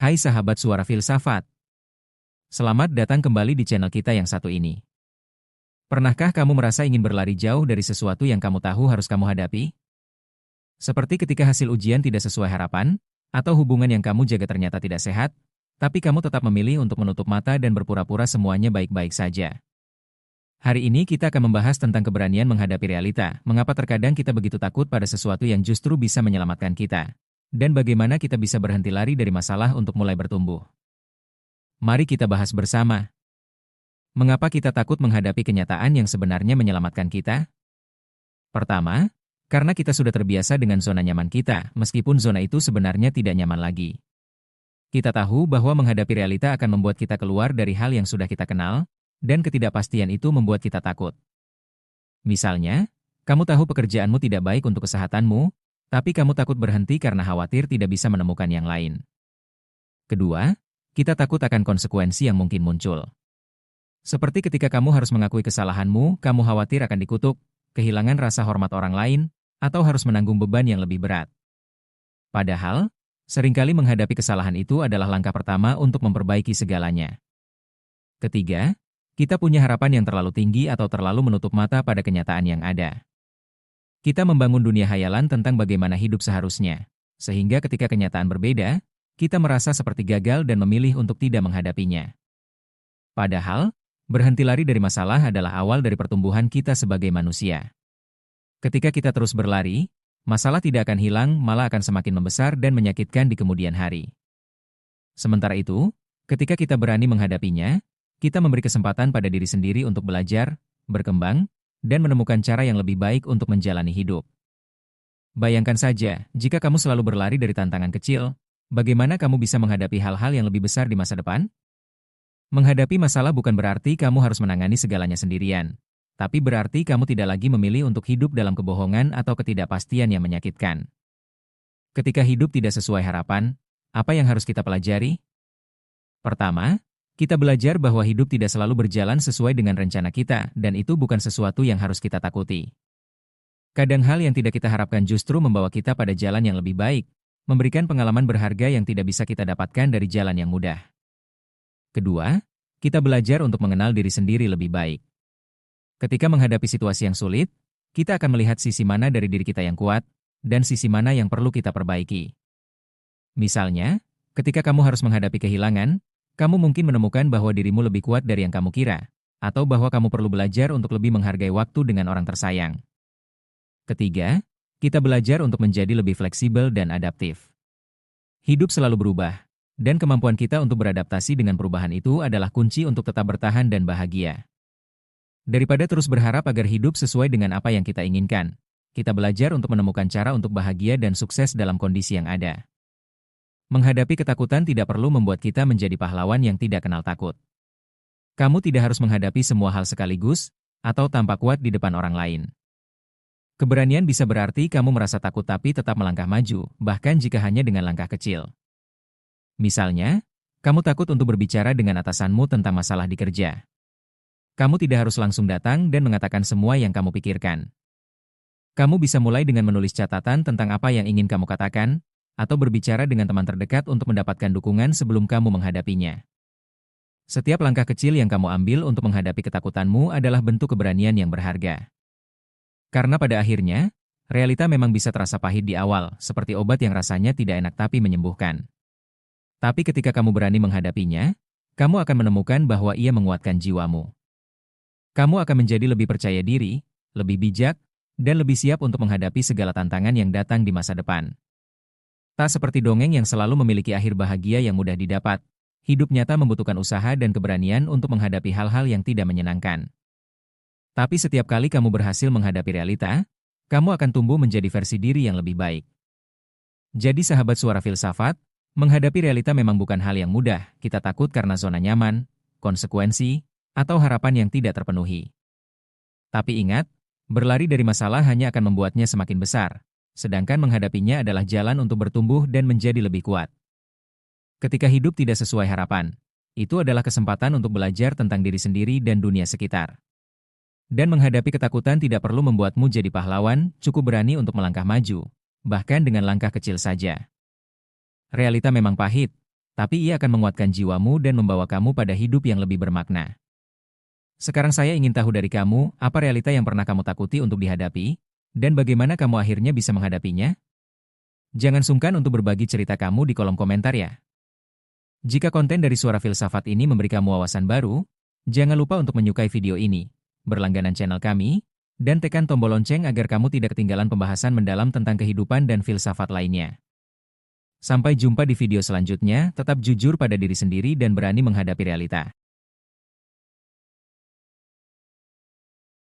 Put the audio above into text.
Hai sahabat suara filsafat, selamat datang kembali di channel kita yang satu ini. Pernahkah kamu merasa ingin berlari jauh dari sesuatu yang kamu tahu harus kamu hadapi? Seperti ketika hasil ujian tidak sesuai harapan, atau hubungan yang kamu jaga ternyata tidak sehat, tapi kamu tetap memilih untuk menutup mata dan berpura-pura semuanya baik-baik saja. Hari ini kita akan membahas tentang keberanian menghadapi realita, mengapa terkadang kita begitu takut pada sesuatu yang justru bisa menyelamatkan kita. Dan bagaimana kita bisa berhenti lari dari masalah untuk mulai bertumbuh. Mari kita bahas bersama. Mengapa kita takut menghadapi kenyataan yang sebenarnya menyelamatkan kita? Pertama, karena kita sudah terbiasa dengan zona nyaman kita, meskipun zona itu sebenarnya tidak nyaman lagi. Kita tahu bahwa menghadapi realita akan membuat kita keluar dari hal yang sudah kita kenal, dan ketidakpastian itu membuat kita takut. Misalnya, kamu tahu pekerjaanmu tidak baik untuk kesehatanmu, tapi kamu takut berhenti karena khawatir tidak bisa menemukan yang lain. Kedua, kita takut akan konsekuensi yang mungkin muncul. Seperti ketika kamu harus mengakui kesalahanmu, kamu khawatir akan dikutuk, kehilangan rasa hormat orang lain, atau harus menanggung beban yang lebih berat. Padahal, seringkali menghadapi kesalahan itu adalah langkah pertama untuk memperbaiki segalanya. Ketiga, kita punya harapan yang terlalu tinggi atau terlalu menutup mata pada kenyataan yang ada. Kita membangun dunia hayalan tentang bagaimana hidup seharusnya, sehingga ketika kenyataan berbeda, kita merasa seperti gagal dan memilih untuk tidak menghadapinya. Padahal, berhenti lari dari masalah adalah awal dari pertumbuhan kita sebagai manusia. Ketika kita terus berlari, masalah tidak akan hilang, malah akan semakin membesar dan menyakitkan di kemudian hari. Sementara itu, ketika kita berani menghadapinya, kita memberi kesempatan pada diri sendiri untuk belajar, berkembang, dan menemukan cara yang lebih baik untuk menjalani hidup. Bayangkan saja, jika kamu selalu berlari dari tantangan kecil, bagaimana kamu bisa menghadapi hal-hal yang lebih besar di masa depan? Menghadapi masalah bukan berarti kamu harus menangani segalanya sendirian, tapi berarti kamu tidak lagi memilih untuk hidup dalam kebohongan atau ketidakpastian yang menyakitkan. Ketika hidup tidak sesuai harapan, apa yang harus kita pelajari? Pertama, kita belajar bahwa hidup tidak selalu berjalan sesuai dengan rencana kita, dan itu bukan sesuatu yang harus kita takuti. Kadang hal yang tidak kita harapkan justru membawa kita pada jalan yang lebih baik, memberikan pengalaman berharga yang tidak bisa kita dapatkan dari jalan yang mudah. Kedua, kita belajar untuk mengenal diri sendiri lebih baik. Ketika menghadapi situasi yang sulit, kita akan melihat sisi mana dari diri kita yang kuat, dan sisi mana yang perlu kita perbaiki. Misalnya, ketika kamu harus menghadapi kehilangan, kamu mungkin menemukan bahwa dirimu lebih kuat dari yang kamu kira, atau bahwa kamu perlu belajar untuk lebih menghargai waktu dengan orang tersayang. Ketiga, kita belajar untuk menjadi lebih fleksibel dan adaptif. Hidup selalu berubah, dan kemampuan kita untuk beradaptasi dengan perubahan itu adalah kunci untuk tetap bertahan dan bahagia. Daripada terus berharap agar hidup sesuai dengan apa yang kita inginkan, kita belajar untuk menemukan cara untuk bahagia dan sukses dalam kondisi yang ada. Menghadapi ketakutan tidak perlu membuat kita menjadi pahlawan yang tidak kenal takut. Kamu tidak harus menghadapi semua hal sekaligus, atau tampak kuat di depan orang lain. Keberanian bisa berarti kamu merasa takut tapi tetap melangkah maju, bahkan jika hanya dengan langkah kecil. Misalnya, kamu takut untuk berbicara dengan atasanmu tentang masalah di kerja. Kamu tidak harus langsung datang dan mengatakan semua yang kamu pikirkan. Kamu bisa mulai dengan menulis catatan tentang apa yang ingin kamu katakan, atau berbicara dengan teman terdekat untuk mendapatkan dukungan sebelum kamu menghadapinya. Setiap langkah kecil yang kamu ambil untuk menghadapi ketakutanmu adalah bentuk keberanian yang berharga. Karena pada akhirnya, realita memang bisa terasa pahit di awal, seperti obat yang rasanya tidak enak tapi menyembuhkan. Tapi ketika kamu berani menghadapinya, kamu akan menemukan bahwa ia menguatkan jiwamu. Kamu akan menjadi lebih percaya diri, lebih bijak, dan lebih siap untuk menghadapi segala tantangan yang datang di masa depan. Tak seperti dongeng yang selalu memiliki akhir bahagia yang mudah didapat, hidup nyata membutuhkan usaha dan keberanian untuk menghadapi hal-hal yang tidak menyenangkan. Tapi setiap kali kamu berhasil menghadapi realita, kamu akan tumbuh menjadi versi diri yang lebih baik. Jadi sahabat suara filsafat, menghadapi realita memang bukan hal yang mudah, kita takut karena zona nyaman, konsekuensi, atau harapan yang tidak terpenuhi. Tapi ingat, berlari dari masalah hanya akan membuatnya semakin besar. Sedangkan menghadapinya adalah jalan untuk bertumbuh dan menjadi lebih kuat. Ketika hidup tidak sesuai harapan, itu adalah kesempatan untuk belajar tentang diri sendiri dan dunia sekitar. Dan menghadapi ketakutan tidak perlu membuatmu jadi pahlawan, cukup berani untuk melangkah maju, bahkan dengan langkah kecil saja. Realita memang pahit, tapi ia akan menguatkan jiwamu dan membawa kamu pada hidup yang lebih bermakna. Sekarang saya ingin tahu dari kamu, apa realita yang pernah kamu takuti untuk dihadapi, dan bagaimana kamu akhirnya bisa menghadapinya? Jangan sungkan untuk berbagi cerita kamu di kolom komentar ya. Jika konten dari Suara Filsafat ini memberi kamu wawasan baru, jangan lupa untuk menyukai video ini, berlangganan channel kami, dan tekan tombol lonceng agar kamu tidak ketinggalan pembahasan mendalam tentang kehidupan dan filsafat lainnya. Sampai jumpa di video selanjutnya, tetap jujur pada diri sendiri dan berani menghadapi realita.